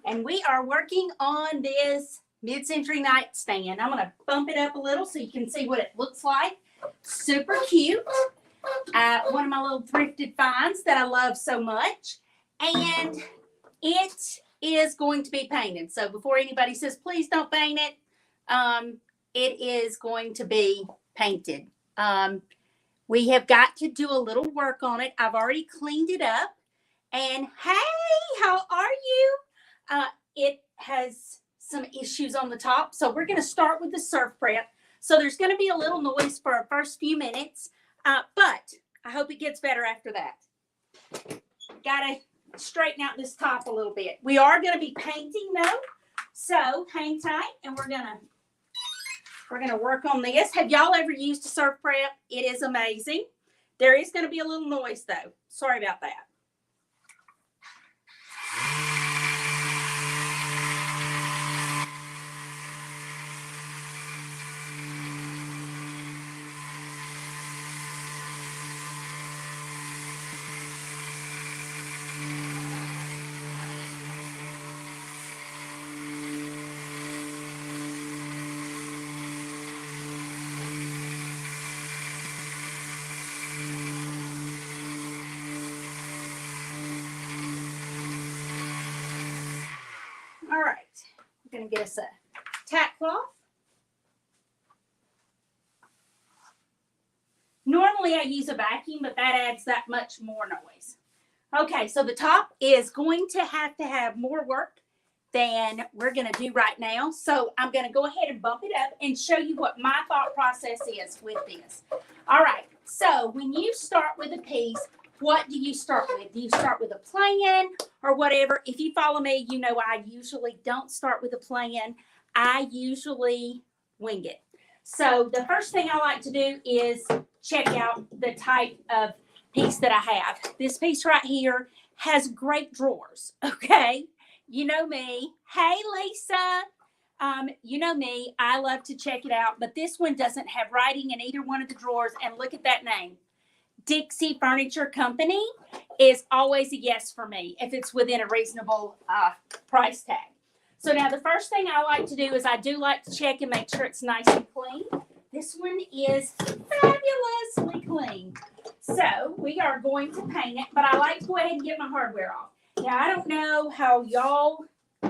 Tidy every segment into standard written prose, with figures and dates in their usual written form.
and we are working on this mid-century nightstand. I'm going to bump it up a little so you can see what it looks like. Super cute. One of my little thrifted finds that I love so much, and it is going to be painted. So before anybody says, please don't paint it, it is going to be painted. We have got to do a little work on it. I've already cleaned it up. And hey, how are you? It has some issues on the top. So we're going to start with the surf prep. So there's going to be a little noise for our first few minutes. But I hope it gets better after that. Got to straighten out this top a little bit. We are going to be painting though. So hang tight and we're going to work on this. Have y'all ever used a surf prep? It is amazing. There is going to be a little noise though. Sorry about that. All right, we're going to get us a tack cloth. Normally I use a vacuum, but that adds that much more noise. Okay, so the top is going to have more work than we're going to do right now. So I'm going to go ahead and bump it up and show you what my thought process is with this. All right, so when you start with a piece, what do you start with? Do you start with a plan or whatever? If you follow me, you know I usually don't start with a plan. I usually wing it. So the first thing I like to do is check out the type of piece that I have. This piece right here has great drawers, okay? You know me. Hey, Lisa. You know me. I love to check it out, but this one doesn't have writing in either one of the drawers, and look at that name. Dixie Furniture Company is always a yes for me if it's within a reasonable price tag. So now the first thing I like to do is I do like to check and make sure it's nice and clean. This one is fabulously clean. So we are going to paint it, but I like to go ahead and get my hardware off. Now I don't know how y'all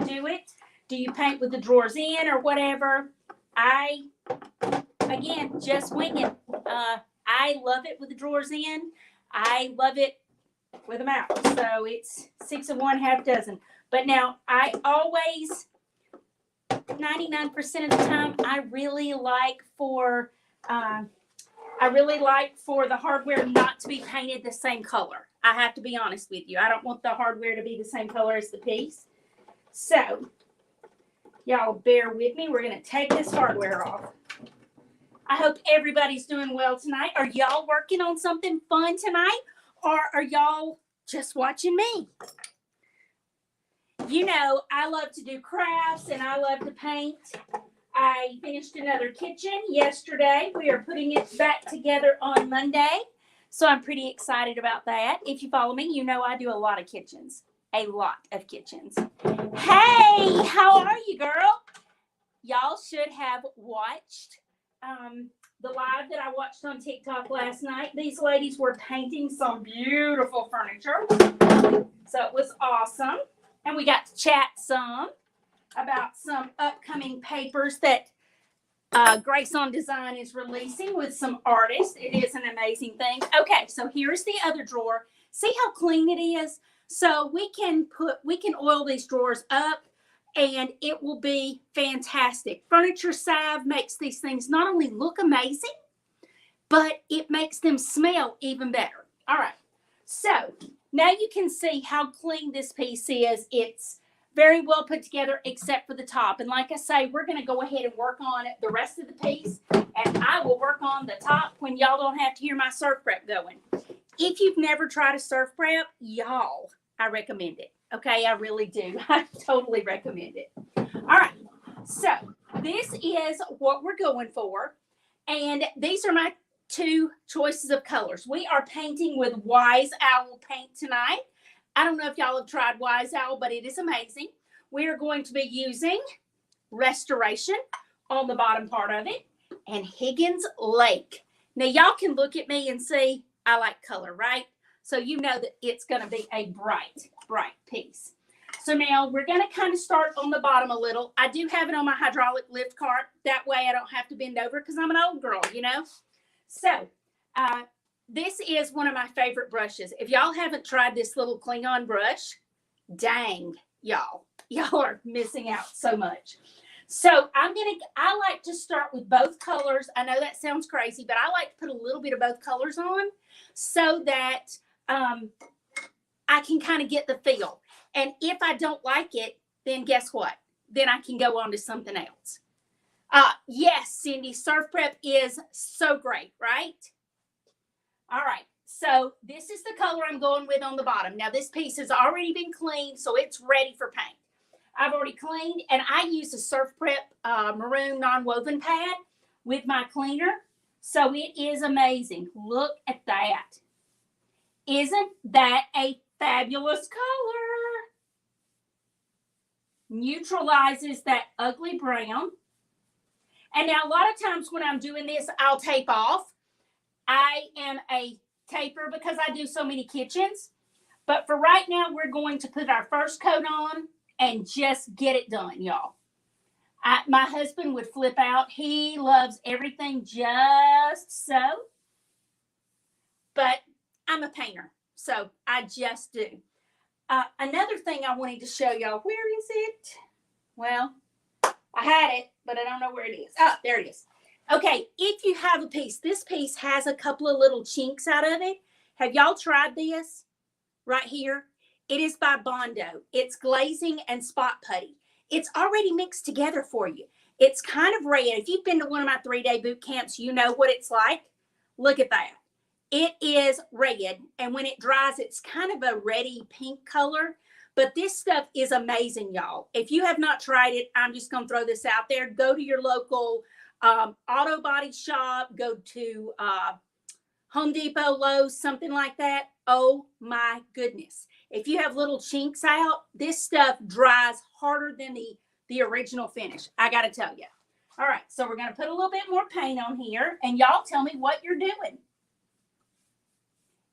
do it. Do you paint with the drawers in or whatever? Again, just wing it. I love it with the drawers in. I love it with them out. So it's 6 of one, half dozen. But now I always, 99% of the time, I really like for the hardware not to be painted the same color. I have to be honest with you. I don't want the hardware to be the same color as the piece. So y'all bear with me. We're going to take this hardware off. I hope everybody's doing well tonight. Are y'all working on something fun tonight? Or are y'all just watching me? You know, I love to do crafts and I love to paint. I finished another kitchen yesterday. We are putting it back together on Monday. So I'm pretty excited about that. If you follow me, you know I do a lot of kitchens. A lot of kitchens. Hey, how are you, girl? Y'all should have watched the live that I watched on TikTok last night. These ladies were painting some beautiful furniture. So it was awesome. And we got to chat some about some upcoming papers that Grace on Design is releasing with some artists. It is an amazing thing. Okay, so here's the other drawer. See how clean it is? So we can oil these drawers up and it will be fantastic. Furniture salve makes these things not only look amazing, but it makes them smell even better. All right, so now you can see how clean this piece is. It's very well put together except for the top. And like I say, we're going to go ahead and work on the rest of the piece. And I will work on the top when y'all don't have to hear my surf prep going. If you've never tried a surf prep, y'all, I recommend it. Okay, I really do. I totally recommend it. All right, so this is what we're going for. And these are my two choices of colors. We are painting with Wise Owl paint tonight. I don't know if y'all have tried Wise Owl, but it is amazing. we are going to be using Restoration on the bottom part of it and Higgins Lake. Now, y'all can look at me and see I like color, right? So you know that it's going to be a bright, bright piece. So now we're going to kind of start on the bottom a little. I do have it on my hydraulic lift cart. That way I don't have to bend over because I'm an old girl, you know. So this is one of my favorite brushes. If y'all haven't tried this little Klingon brush, dang, y'all are missing out so much. So I like to start with both colors. I know that sounds crazy, but I like to put a little bit of both colors on so that I can kind of get the feel. And if I don't like it, then guess what? Then I can go on to something else. Yes, Cindy, Surf Prep is so great, right? All right, so this is the color I'm going with on the bottom. Now, this piece has already been cleaned, so it's ready for paint. I've already cleaned, and I use a Surf Prep maroon non-woven pad with my cleaner, so it is amazing. Look at that. Isn't that a fabulous color? Neutralizes that ugly brown. And now a lot of times when I'm doing this, I'll tape off. I am a taper because I do so many kitchens. But for right now, we're going to put our first coat on and just get it done, y'all. My husband would flip out. He loves everything just so. But I'm a painter, so I just do. Another thing I wanted to show y'all. Where is it? Well, I had it, but I don't know where it is. Oh, there it is. Okay, if you have a piece, this piece has a couple of little chinks out of it. Have y'all tried this right here? It is by Bondo. It's glazing and spot putty. It's already mixed together for you. It's kind of red. If you've been to one of my 3-day boot camps, you know what it's like. Look at that. It is red, and when it dries, it's kind of a reddy pink color. But this stuff is amazing, y'all. If you have not tried it, I'm just going to throw this out there. Go to your local auto body shop. Go to Home Depot, Lowe's, something like that. Oh, my goodness. If you have little chinks out, this stuff dries harder than the original finish. I got to tell you. All right, so we're going to put a little bit more paint on here, and y'all tell me what you're doing.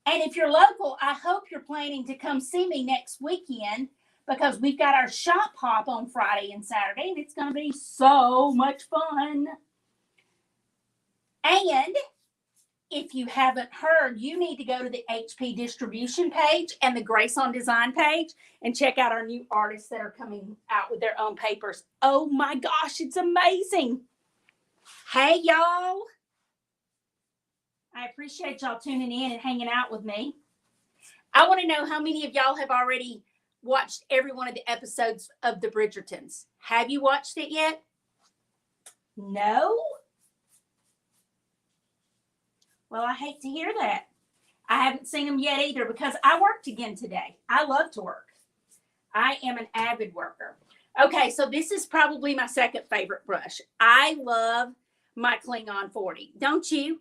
And if you're local, I hope you're planning to come see me next weekend because we've got our shop hop on Friday and Saturday, and it's going to be so much fun. And if you haven't heard, you need to go to the HP distribution page and the Grace on Design page and check out our new artists that are coming out with their own papers. Oh my gosh, it's amazing. Hey, y'all. I appreciate y'all tuning in and hanging out with me. I want to know how many of y'all have already watched every one of the episodes of The Bridgertons. Have you watched it yet? No? Well, I hate to hear that. I haven't seen them yet either because I worked again today. I love to work. I am an avid worker. Okay, so this is probably my second favorite brush. I love my Klingon 40. Don't you?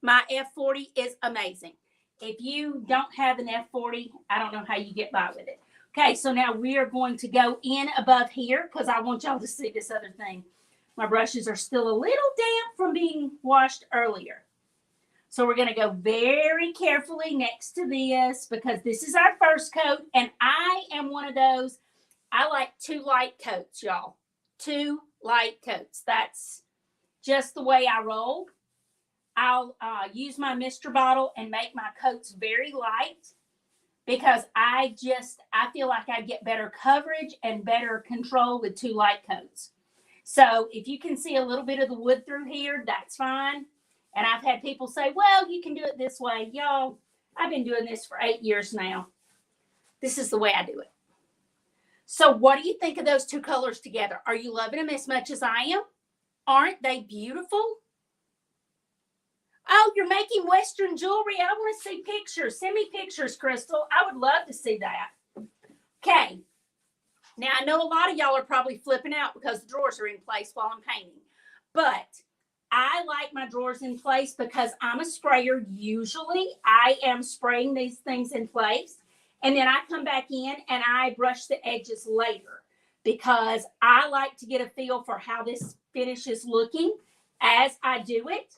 My F40 is amazing. If you don't have an F40, I don't know how you get by with it. Okay, so now we are going to go in above here because I want y'all to see this other thing. My brushes are still a little damp from being washed earlier. So we're going to go very carefully next to this because this is our first coat. And I am one of those, I like 2 light coats, y'all. 2 light coats. That's just the way I roll. I'll use my Mr. bottle and make my coats very light because I feel like I get better coverage and better control with 2 light coats. So if you can see a little bit of the wood through here, that's fine. And I've had people say, well, you can do it this way. Y'all, I've been doing this for 8 years now. This is the way I do it. So what do you think of those 2 colors together? Are you loving them as much as I am? Aren't they beautiful? Oh, you're making Western jewelry. I want to see pictures. Send me pictures, Crystal. I would love to see that. Okay. Now, I know a lot of y'all are probably flipping out because the drawers are in place while I'm painting. But I like my drawers in place because I'm a sprayer. Usually, I am spraying these things in place. And then I come back in and I brush the edges later. because I like to get a feel for how this finish is looking as I do it.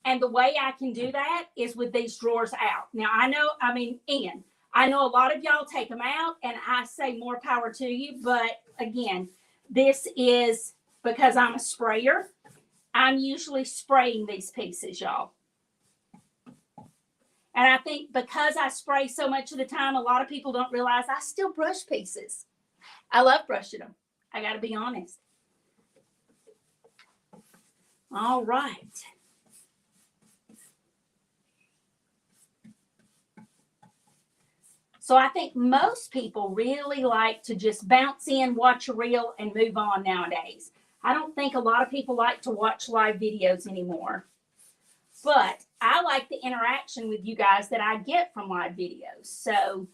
And the way I can do that is with these drawers out. Now, I know a lot of y'all take them out, and I say more power to you. But again, this is because I'm a sprayer. I'm usually spraying these pieces, y'all. And I think because I spray so much of the time, a lot of people don't realize I still brush pieces. I love brushing them. I got to be honest. All right. So I think most people really like to just bounce in, watch a reel, and move on nowadays. I don't think a lot of people like to watch live videos anymore. But I like the interaction with you guys that I get from live videos. So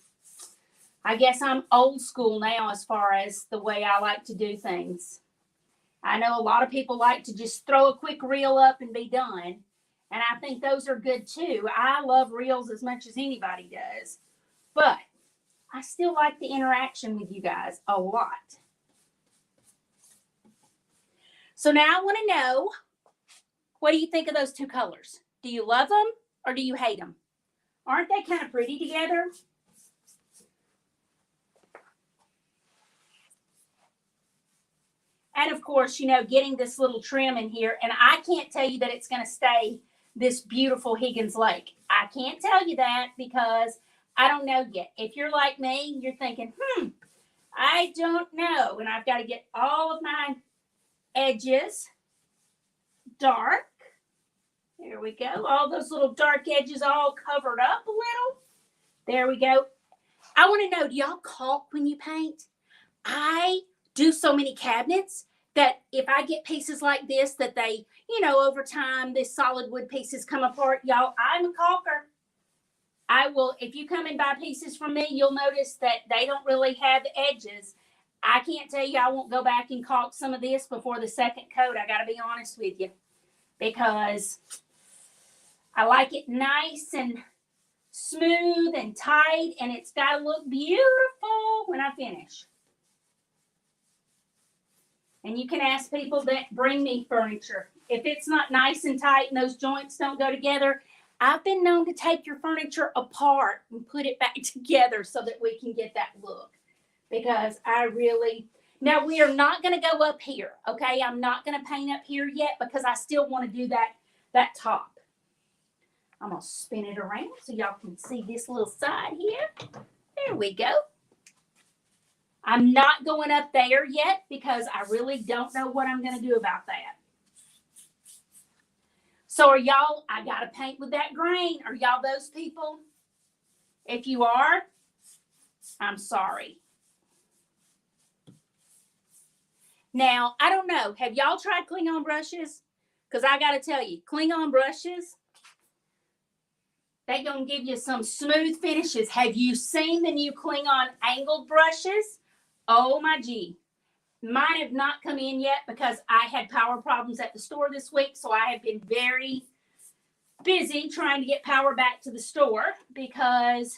I guess I'm old school now as far as the way I like to do things. I know a lot of people like to just throw a quick reel up and be done. And I think those are good too. I love reels as much as anybody does. But I still like the interaction with you guys a lot. So now I want to know, what do you think of those two colors? Do you love them or do you hate them? Aren't they kind of pretty together? And of course, getting this little trim in here, and I can't tell you that it's going to stay this beautiful Higgins Lake. I can't tell you that because I don't know yet. If you're like me, you're thinking, I don't know. And I've got to get all of my edges dark. There we go. All those little dark edges all covered up a little. There we go. I want to know, do y'all caulk when you paint? I do so many cabinets that if I get pieces like this that they, over time, these solid wood pieces come apart, y'all, I'm a caulker. I will, if you come and buy pieces from me, you'll notice that they don't really have edges. I can't tell you I won't go back and caulk some of this before the second coat. I got to be honest with you, because I like it nice and smooth and tight, and it's got to look beautiful when I finish. And you can ask people that bring me furniture. If it's not nice and tight and those joints don't go together, I've been known to take your furniture apart and put it back together so that we can get that look. Because now we are not going to go up here, okay? I'm not going to paint up here yet because I still want to do that top. I'm going to spin it around so y'all can see this little side here. There we go. I'm not going up there yet because I really don't know what I'm going to do about that. So are y'all, I got to paint with that grain. Are y'all those people? If you are, I'm sorry. Now, I don't know. Have y'all tried Klingon brushes? Because I got to tell you, Klingon brushes, they're going to give you some smooth finishes. Have you seen the new Klingon angled brushes? Oh my gee. Mine have not come in yet because I had power problems at the store this week. So I have been very busy trying to get power back to the store because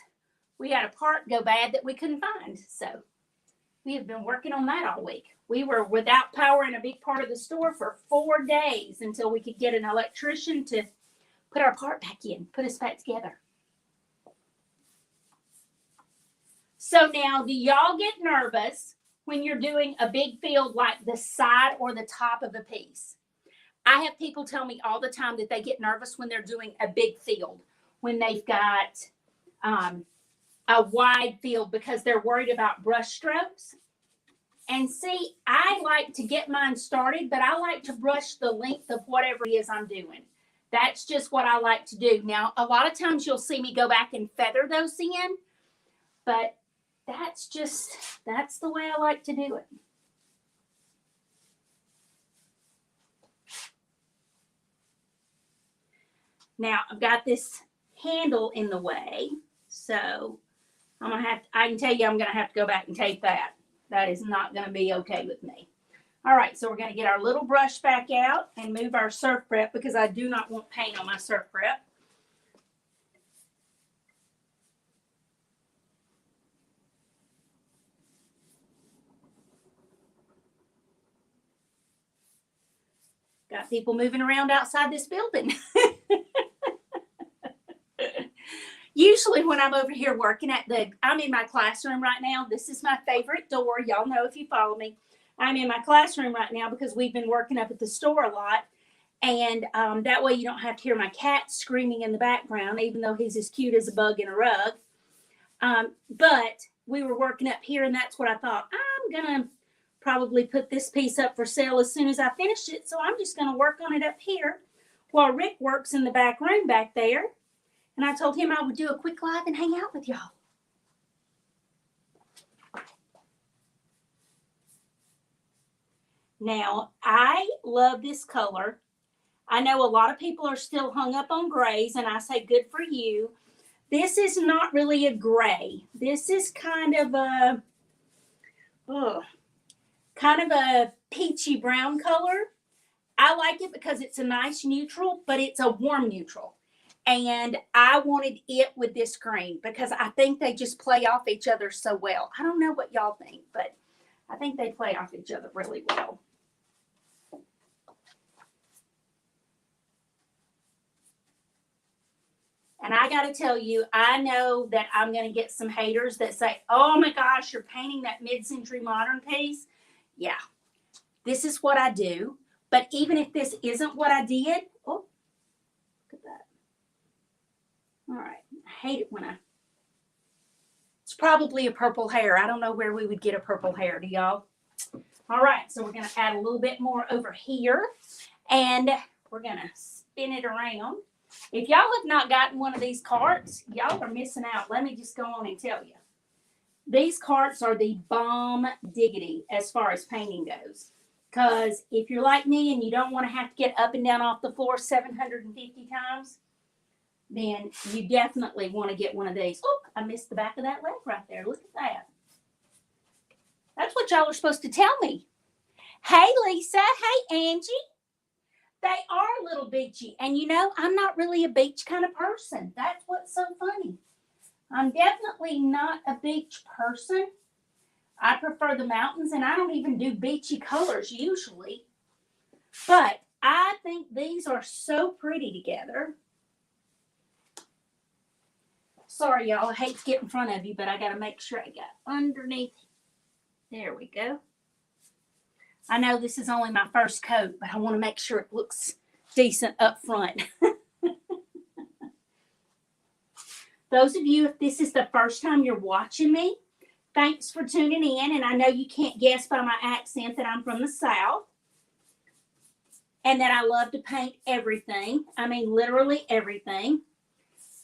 we had a part go bad that we couldn't find. So we have been working on that all week. We were without power in a big part of the store for 4 days until we could get an electrician to put our part back in, put us back together. So now, do y'all get nervous when you're doing a big field like the side or the top of a piece? I have people tell me all the time that they get nervous when they're doing a big field, when they've got a wide field because they're worried about brush strokes. And see, I like to get mine started, but I like to brush the length of whatever it is I'm doing. That's just what I like to do. Now, a lot of times you'll see me go back and feather those in, but that's the way I like to do it. Now, I've got this handle in the way, so I can tell you I'm going to have to go back and tape that. That is not going to be okay with me. All right, so we're going to get our little brush back out and move our surf prep because I do not want paint on my surf prep. Got people moving around outside this building. Usually when I'm over here working I'm in my classroom right now. This is my favorite door. Y'all know if you follow me. I'm in my classroom right now because we've been working up at the store a lot. And that way you don't have to hear my cat screaming in the background, even though he's as cute as a bug in a rug. But we were working up here, and that's what I thought. I'm going to probably put this piece up for sale as soon as I finish it. So I'm just going to work on it up here while Rick works in the back room back there. And I told him I would do a quick live and hang out with y'all. Now, I love this color. I know a lot of people are still hung up on grays, and I say good for you. This is not really a gray. This is kind of a peachy brown color. I like it because it's a nice neutral, but it's a warm neutral. And I wanted it with this green because I think they just play off each other so well. I don't know what y'all think, but I think they play off each other really well. And I got to tell you, I know that I'm going to get some haters that say, oh my gosh, you're painting that mid-century modern piece. Yeah, this is what I do. But even if this isn't what I did, oh, look at that. All right, I hate it when it's probably a purple hair. I don't know where we would get a purple hair, do y'all? All right, so we're going to add a little bit more over here, and we're going to spin it around. If y'all have not gotten one of these carts, y'all are missing out. Let me just go on and tell you. These carts are the bomb diggity as far as painting goes. Because if you're like me and you don't want to have to get up and down off the floor 750 times, then you definitely want to get one of these. Oh, I missed the back of that leg right there. Look at that. That's what y'all are supposed to tell me. Hey, Lisa. Hey, Angie. They are a little beachy. And you know, I'm not really a beach kind of person. That's what's so funny. I'm definitely not a beach person. I prefer the mountains, and I don't even do beachy colors usually. But I think these are so pretty together. Sorry, y'all. I hate to get in front of you, but I got to make sure I got underneath. There we go. I know this is only my first coat, but I want to make sure it looks decent up front. Those of you, if this is the first time you're watching me, thanks for tuning in. And I know you can't guess by my accent that I'm from the South and that I love to paint everything. I mean, literally everything.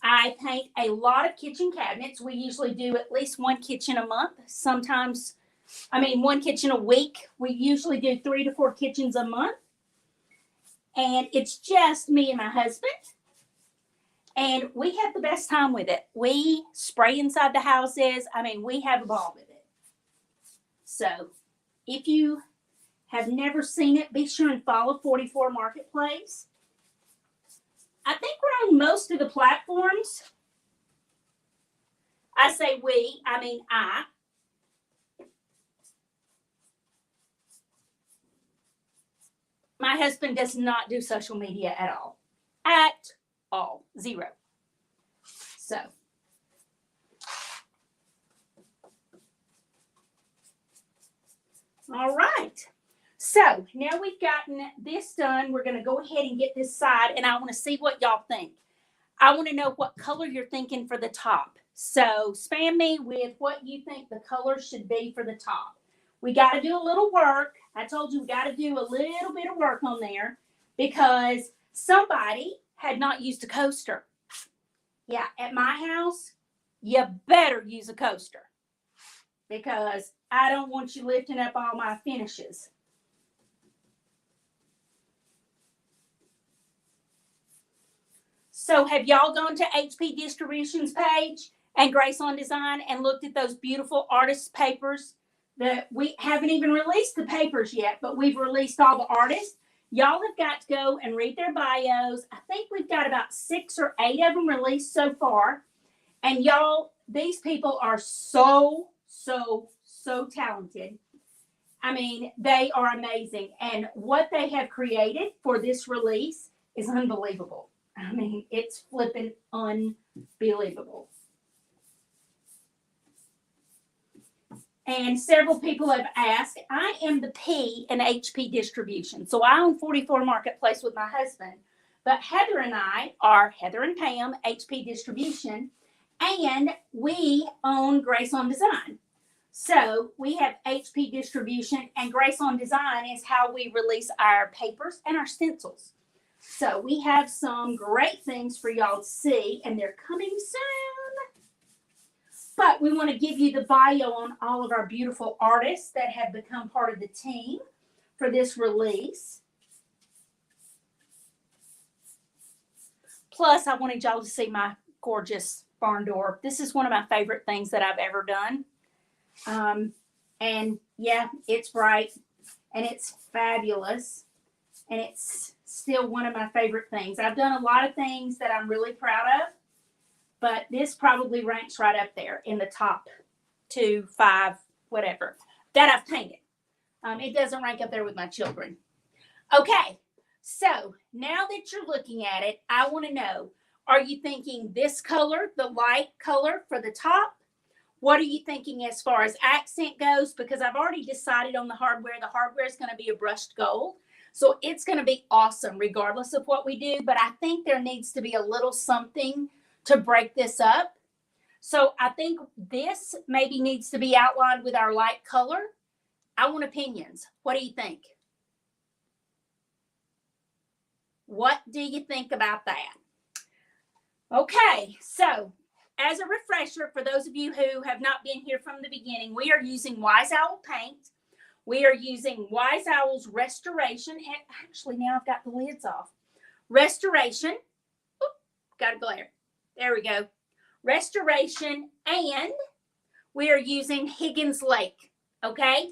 I paint a lot of kitchen cabinets. We usually do at least one kitchen a month. Sometimes, one kitchen a week. We usually do 3 to 4 kitchens a month. And it's just me and my husband. And we have the best time with it. We spray inside the houses. We have a ball with it. So if you have never seen it, be sure and follow 44 Marketplace. I think we're on most of the platforms. I say we, I. My husband does not do social media at all. At all. 0. So. All right. So now we've gotten this done. We're going to go ahead and get this side, and I want to see what y'all think. I want to know what color you're thinking for the top. So spam me with what you think the color should be for the top. We got to do a little work. I told you we got to do a little bit of work on there because somebody had not used a coaster. Yeah, at my house, you better use a coaster because I don't want you lifting up all my finishes. So have y'all gone to HP Distribution's page and Grace on Design and looked at those beautiful artist papers that we haven't even released the papers yet, but we've released all the artists? Y'all have got to go and read their bios. I think we've got about 6 or 8 of them released so far. And y'all, these people are so talented. I mean, they are amazing. And what they have created for this release is unbelievable. I mean, it's flipping unbelievable. And several people have asked, I am the P in HP distribution. So I own 44 Marketplace with my husband. But Heather and I are Heather and Pam, HP distribution. And we own Grace on Design. So we have HP distribution, and Grace on Design is how we release our papers and our stencils. So we have some great things for y'all to see, and they're coming soon. But we want to give you the bio on all of our beautiful artists that have become part of the team for this release. Plus, I wanted y'all to see my gorgeous barn door. This is one of my favorite things that I've ever done. And yeah, it's bright and it's fabulous. And it's still one of my favorite things. I've done a lot of things that I'm really proud of, but this probably ranks right up there in the top 2, 5, whatever that I've painted. It doesn't rank up there with my children. Okay, so now that you're looking at it, I want to know, are you thinking this color, the light color for the top? What are you thinking as far as accent goes? Because I've already decided on the hardware. The hardware is going to be a brushed gold. So it's going to be awesome regardless of what we do. But I think there needs to be a little something to break this up. So I think this maybe needs to be outlined with our light color. I want opinions. What do you think? What do you think about that? Okay, so as a refresher, for those of you who have not been here from the beginning, we are using Wise Owl paint. We are using Wise Owl's Restoration. And actually, now I've got the lids off. Restoration. Oop, got a glare. There we go. Restoration. And we are using Higgins Lake. Okay?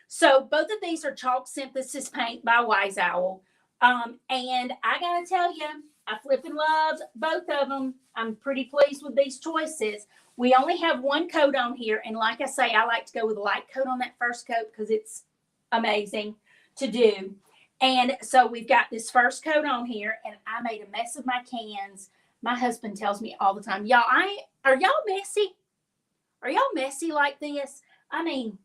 So both of these are chalk synthesis paint by Wise Owl. And I got to tell you, I flipping love both of them. I'm pretty pleased with these choices. We only have one coat on here. And like I say, I like to go with a light coat on that first coat because it's amazing to do. And so we've got this first coat on here, and I made a mess of my cans. My husband tells me all the time, y'all, are y'all messy? Are y'all messy like this? I mean,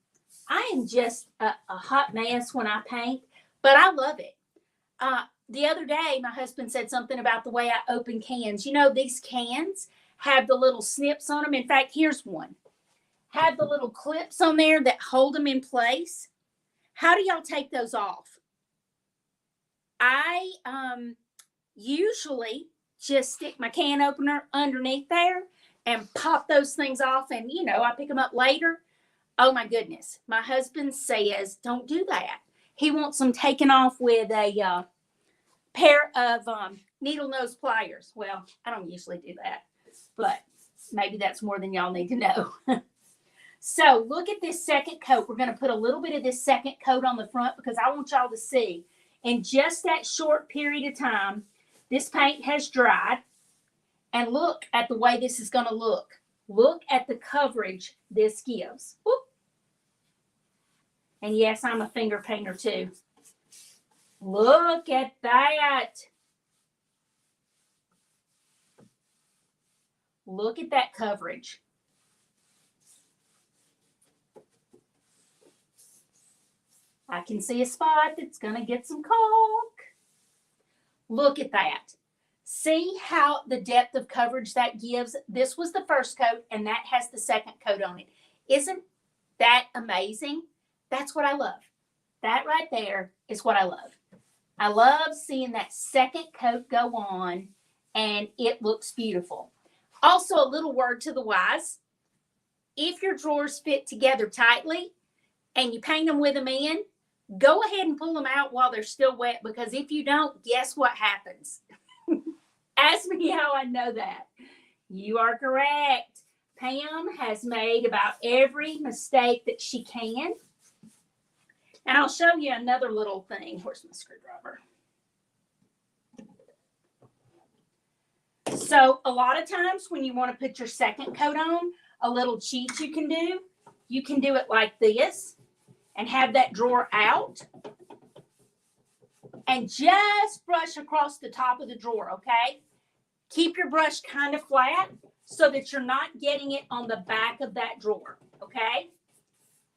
I am just a hot mess when I paint, but I love it. The other day, my husband said something about the way I open cans. You know, these cans have the little snips on them. In fact, here's one. Have the little clips on there that hold them in place. How do y'all take those off? I usually just stick my can opener underneath there and pop those things off. And, you know, I pick them up later. Oh, my goodness. My husband says, don't do that. He wants them taken off with a pair of needle nose pliers. Well, I don't usually do that, but maybe that's more than y'all need to know. So look at this second coat. We're going to put a little bit of this second coat on the front because I want y'all to see in just that short period of time, this paint has dried. And look at the way this is going to look. Look at the coverage this gives. Whoop. And yes, I'm a finger painter too. Look at that. Look at that coverage. I can see a spot that's going to get some caulk. Look at that. See how the depth of coverage that gives? This was the first coat, and that has the second coat on it. Isn't that amazing? That's what I love. That right there is what I love. I love seeing that second coat go on, and it looks beautiful. Also, a little word to the wise. If your drawers fit together tightly and you paint them with them in, go ahead and pull them out while they're still wet, because if you don't, guess what happens? Ask me how I know that. You are correct. Pam has made about every mistake that she can. And I'll show you another little thing. Where's my screwdriver? So a lot of times when you want to put your second coat on, a little cheat you can do it like this. and have that drawer out. And just brush across the top of the drawer, okay? Keep your brush kind of flat so that you're not getting it on the back of that drawer, okay?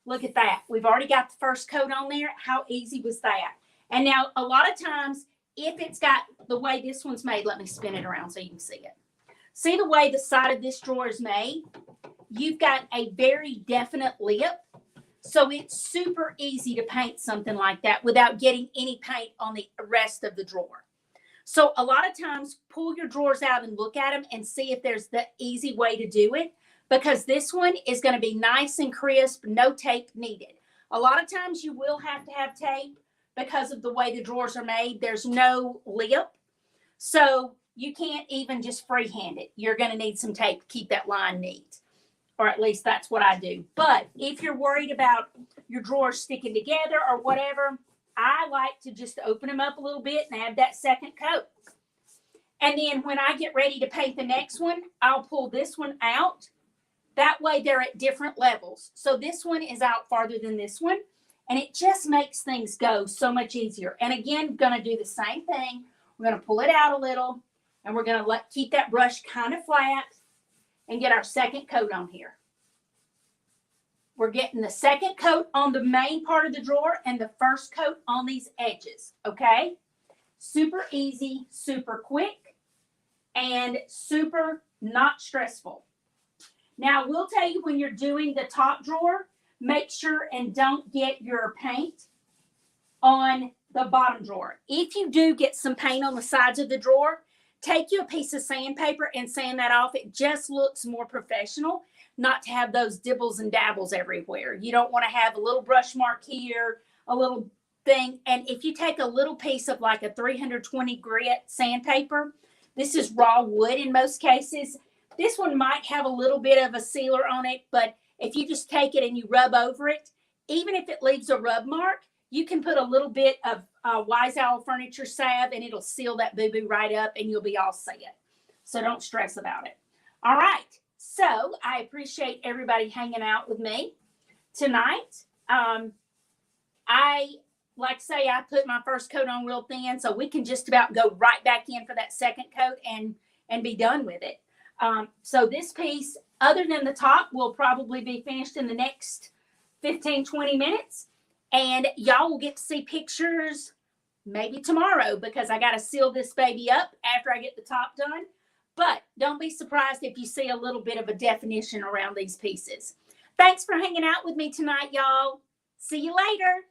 Look at that. We've already got the first coat on there. How easy was that? And now a lot of times, if it's got the way this one's made, let me spin it around so you can see it. See the way the side of this drawer is made? You've got a very definite lip. So it's super easy to paint something like that without getting any paint on the rest of the drawer. So a lot of times, pull your drawers out and look at them and see if there's the easy way to do it, because this one is going to be nice and crisp, no tape needed. A lot of times you will have to have tape because of the way the drawers are made. There's no lip, so you can't even just freehand it. You're going to need some tape to keep that line neat. Or at least that's what I do. But if you're worried about your drawers sticking together or whatever, I like to just open them up a little bit and add that second coat. And then when I get ready to paint the next one, I'll pull this one out. That way they're at different levels. So this one is out farther than this one. And it just makes things go so much easier. And again, going to do the same thing. We're going to pull it out a little. And we're going to keep that brush kind of flat. And get our second coat on here. We're getting the second coat on the main part of the drawer and the first coat on these edges, okay? Super easy, super quick, and super not stressful. Now, we'll tell you when you're doing the top drawer, make sure and don't get your paint on the bottom drawer. If you do get some paint on the sides of the drawer, take you a piece of sandpaper and sand that off. It just looks more professional not to have those dibbles and dabbles everywhere. You don't want to have a little brush mark here, a little thing. And if you take a little piece of like a 320 grit sandpaper, this is raw wood in most cases. This one might have a little bit of a sealer on it, but if you just take it and you rub over it, even if it leaves a rub mark, you can put a little bit of Wise Owl furniture salve and it'll seal that boo-boo right up and you'll be all set. So don't stress about it. All right. So I appreciate everybody hanging out with me tonight. Like I say, I put my first coat on real thin, so we can just about go right back in for that second coat and be done with it. So this piece, other than the top, will probably be finished in the next 15, 20 minutes. And y'all will get to see pictures maybe tomorrow because I got to seal this baby up after I get the top done. But don't be surprised if you see a little bit of a definition around these pieces. Thanks for hanging out with me tonight, y'all. See you later.